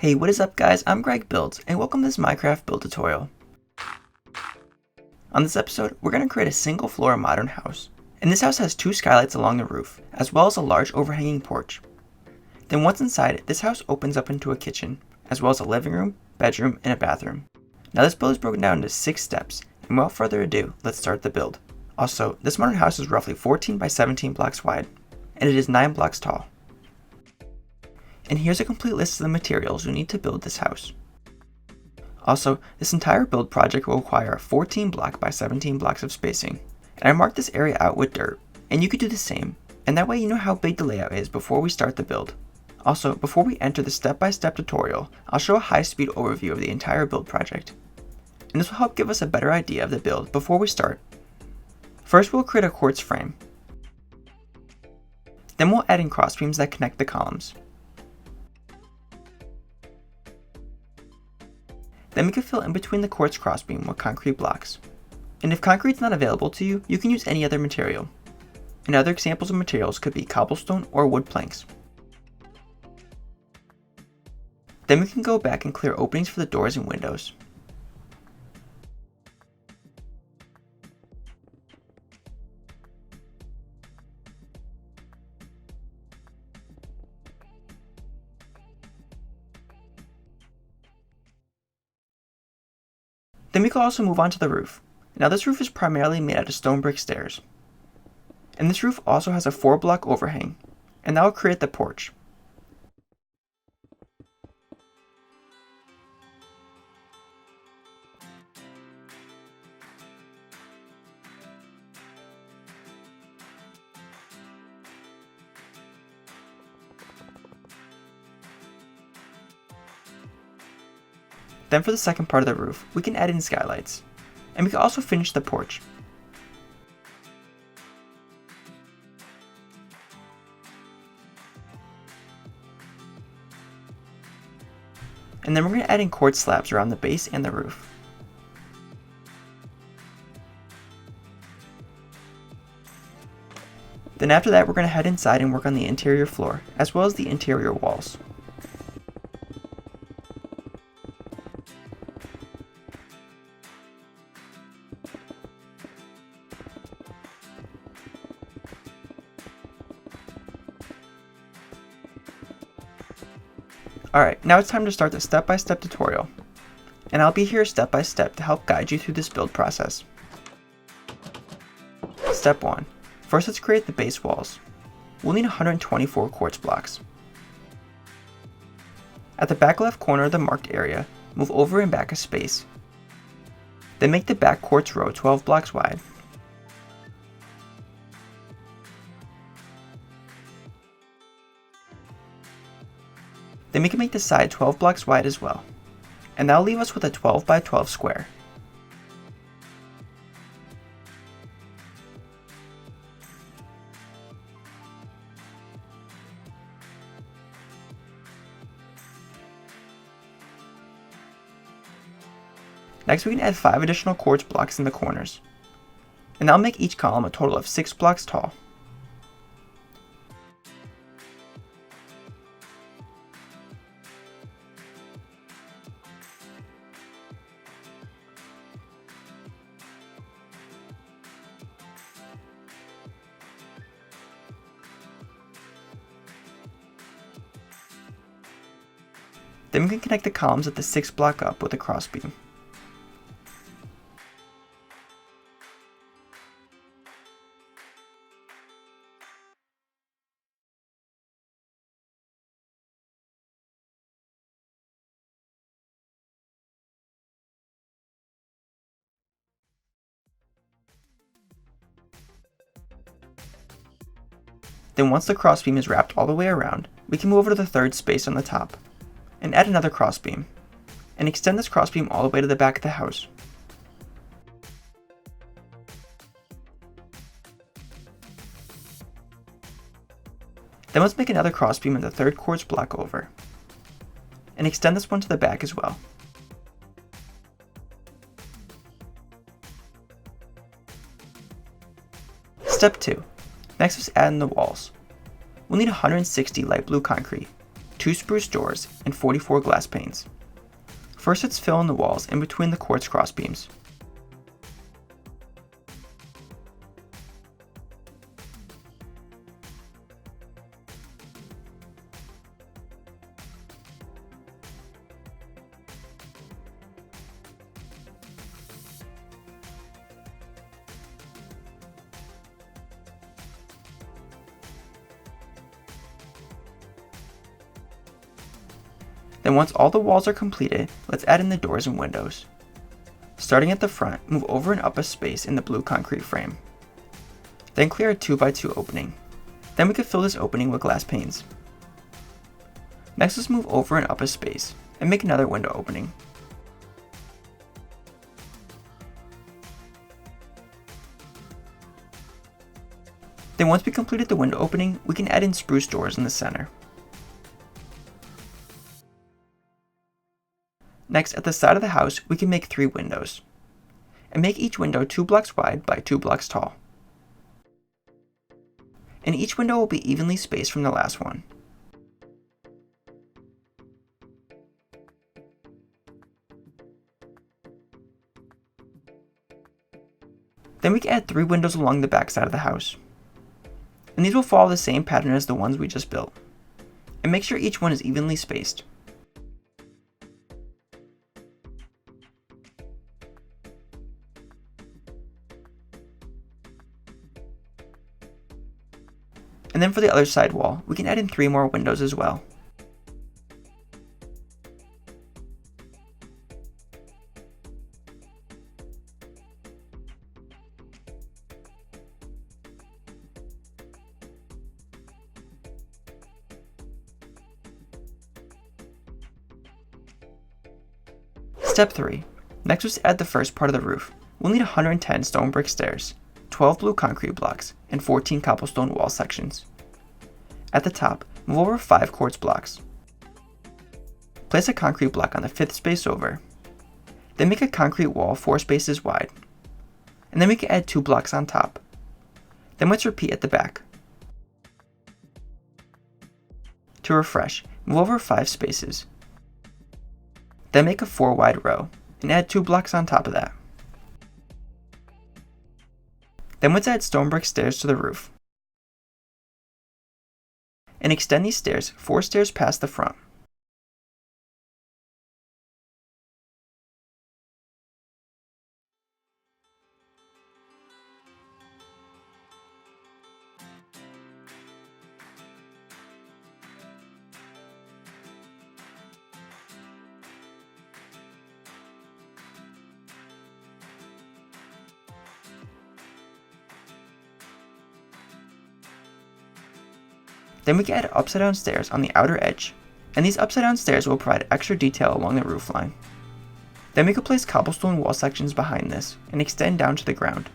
Hey, what is up guys? I'm Greg Builds, and welcome to this Minecraft build tutorial. On this episode, we're going to create a single floor modern house. And this house has two skylights along the roof, as well as a large overhanging porch. Then once inside, this house opens up into a kitchen, as well as a living room, bedroom, and a bathroom. Now this build is broken down into 6 steps, and without further ado, let's start the build. Also, this modern house is roughly 14 by 17 blocks wide, and it is 9 blocks tall. And here's a complete list of the materials you need to build this house. Also, this entire build project will require 14 block by 17 blocks of spacing, and I marked this area out with dirt, and you could do the same, and that way you know how big the layout is before we start the build. Also, before we enter the step-by-step tutorial, I'll show a high-speed overview of the entire build project, and this will help give us a better idea of the build before we start. First, we'll create a quartz frame. Then we'll add in crossbeams that connect the columns. Then we can fill in between the quartz crossbeam with concrete blocks. And if concrete is not available to you, you can use any other material. And other examples of materials could be cobblestone or wood planks. Then we can go back and clear openings for the doors and windows. Then we can also move on to the roof. Now this roof is primarily made out of stone brick stairs. And this roof also has a 4-block overhang, and that will create the porch. Then for the second part of the roof, we can add in skylights, and we can also finish the porch. And then we're going to add in quartz slabs around the base and the roof. Then after that, we're going to head inside and work on the interior floor, as well as the interior walls. Alright, now it's time to start the step-by-step tutorial, and I'll be here step by step to help guide you through this build process. Step 1. First, let's create the base walls. We'll need 124 quartz blocks. At the back left corner of the marked area, move over and back a space. Then make the back quartz row 12 blocks wide. Then we can make the side 12 blocks wide as well, and that'll leave us with a 12 by 12 square. Next we can add 5 additional quartz blocks in the corners, and that'll make each column a total of 6 blocks tall. Then we can connect the columns at the 6th block up with a crossbeam. Then once the crossbeam is wrapped all the way around, we can move over to the 3rd space on the top, and add another crossbeam, and extend this crossbeam all the way to the back of the house. Then let's make another crossbeam in the 3rd quartz block over, and extend this one to the back as well. Step 2. Next, let's add in the walls. We'll need 160 light blue concrete, 2 spruce doors, and 44 glass panes. First, let's fill in the walls in between the quartz crossbeams. Then once all the walls are completed, let's add in the doors and windows. Starting at the front, move over and up a space in the blue concrete frame. Then clear a 2x2 opening. Then we could fill this opening with glass panes. Next, let's move over and up a space and make another window opening. Then once we completed the window opening, we can add in spruce doors in the center. Next, at the side of the house, we can make 3 windows, and make each window 2 blocks wide by 2 blocks tall. And each window will be evenly spaced from the last one. Then we can add 3 windows along the back side of the house. And these will follow the same pattern as the ones we just built. And make sure each one is evenly spaced. And then for the other side wall, we can add in 3 more windows as well. Step 3. Next, let's add the first part of the roof. We'll need 110 stone brick stairs, 12 blue concrete blocks, and 14 cobblestone wall sections. At the top, move over 5 quartz blocks. Place a concrete block on the 5th space over. Then make a concrete wall 4 spaces wide. And then we can add 2 blocks on top. Then let's repeat at the back. To refresh, move over 5 spaces. Then make a 4 wide row, and add 2 blocks on top of that. Then let's add stone brick stairs to the roof. And extend these stairs 4 stairs past the front. Then we can add upside down stairs on the outer edge, and these upside down stairs will provide extra detail along the roof line. Then we could place cobblestone wall sections behind this and extend down to the ground.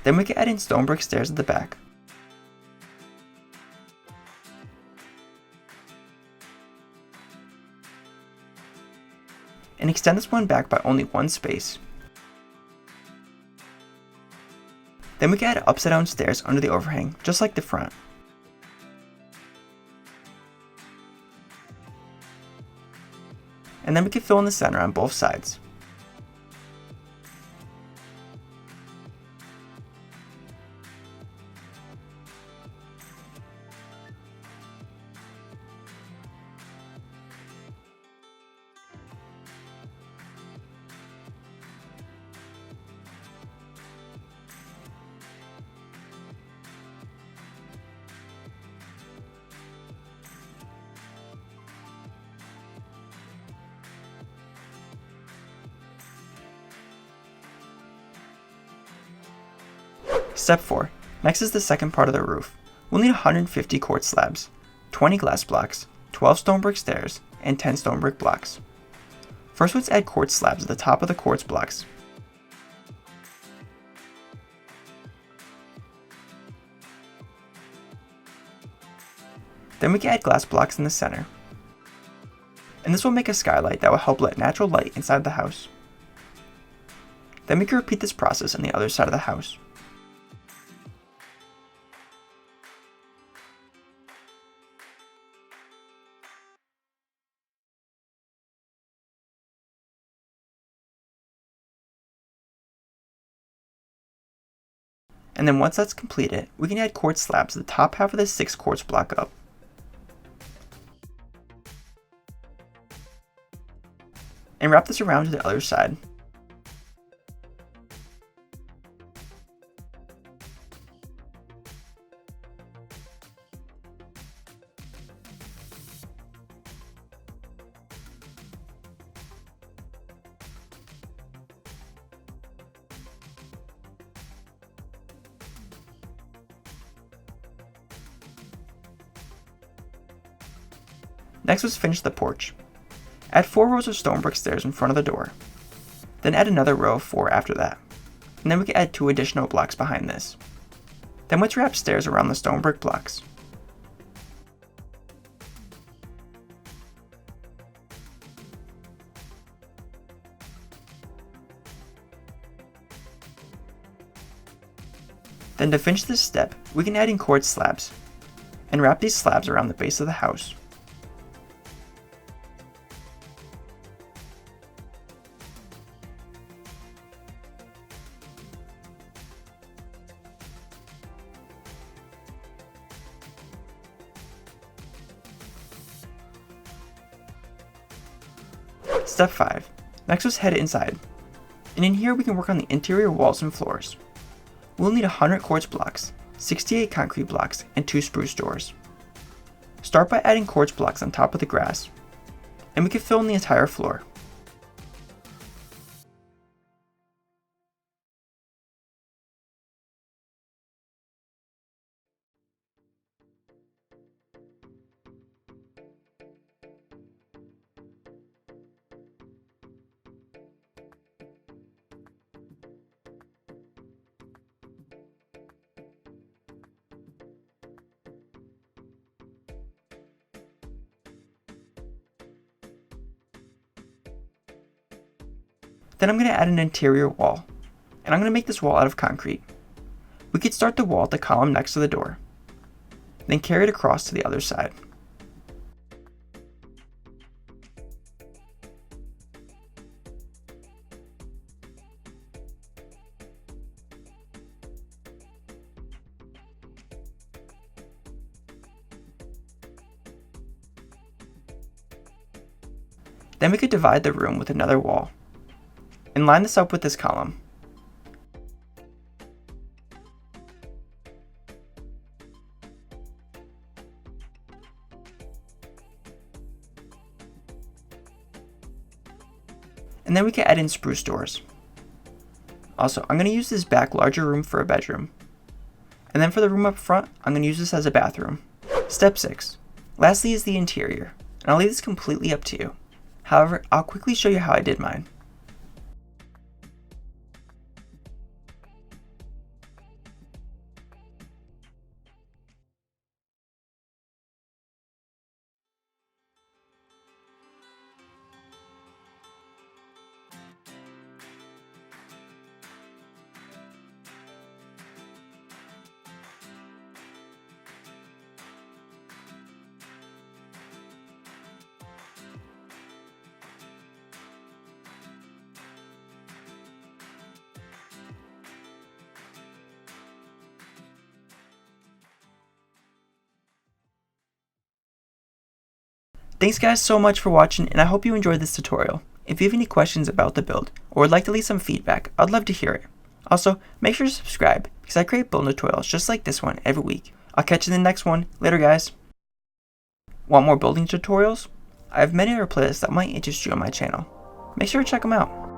Then we can add in stone brick stairs at the back. And extend this one back by only 1 space. Then we can add upside down stairs under the overhang, just like the front. And then we can fill in the center on both sides. Step 4. Next is the second part of the roof. We'll need 150 quartz slabs, 20 glass blocks, 12 stone brick stairs, and 10 stone brick blocks. First, let's add quartz slabs at the top of the quartz blocks. Then we can add glass blocks in the center. And this will make a skylight that will help let natural light inside the house. Then we can repeat this process on the other side of the house. And then once that's completed, we can add quartz slabs to the top half of the 6 quartz block up. And wrap this around to the other side. Next was finish the porch. Add 4 rows of stone brick stairs in front of the door. Then add another row of 4 after that. And then we can add 2 additional blocks behind this. Then let's wrap stairs around the stone brick blocks. Then to finish this step, we can add in quartz slabs, and wrap these slabs around the base of the house. Step 5. Next was head inside. And in here we can work on the interior walls and floors. We'll need 100 quartz blocks, 68 concrete blocks, and 2 spruce doors. Start by adding quartz blocks on top of the grass, and we can fill in the entire floor. Then I'm going to add an interior wall, and I'm going to make this wall out of concrete. We could start the wall at the column next to the door, then carry it across to the other side. Then we could divide the room with another wall, and line this up with this column. And then we can add in spruce doors. Also, I'm going to use this back larger room for a bedroom. And then for the room up front, I'm going to use this as a bathroom. Step 6. Lastly is the interior, and I'll leave this completely up to you. However, I'll quickly show you how I did mine. Thanks guys so much for watching, and I hope you enjoyed this tutorial. If you have any questions about the build, or would like to leave some feedback, I'd love to hear it. Also, make sure to subscribe, because I create build tutorials just like this one every week. I'll catch you in the next one. Later guys. Want more building tutorials? I have many other playlists that might interest you on my channel. Make sure to check them out.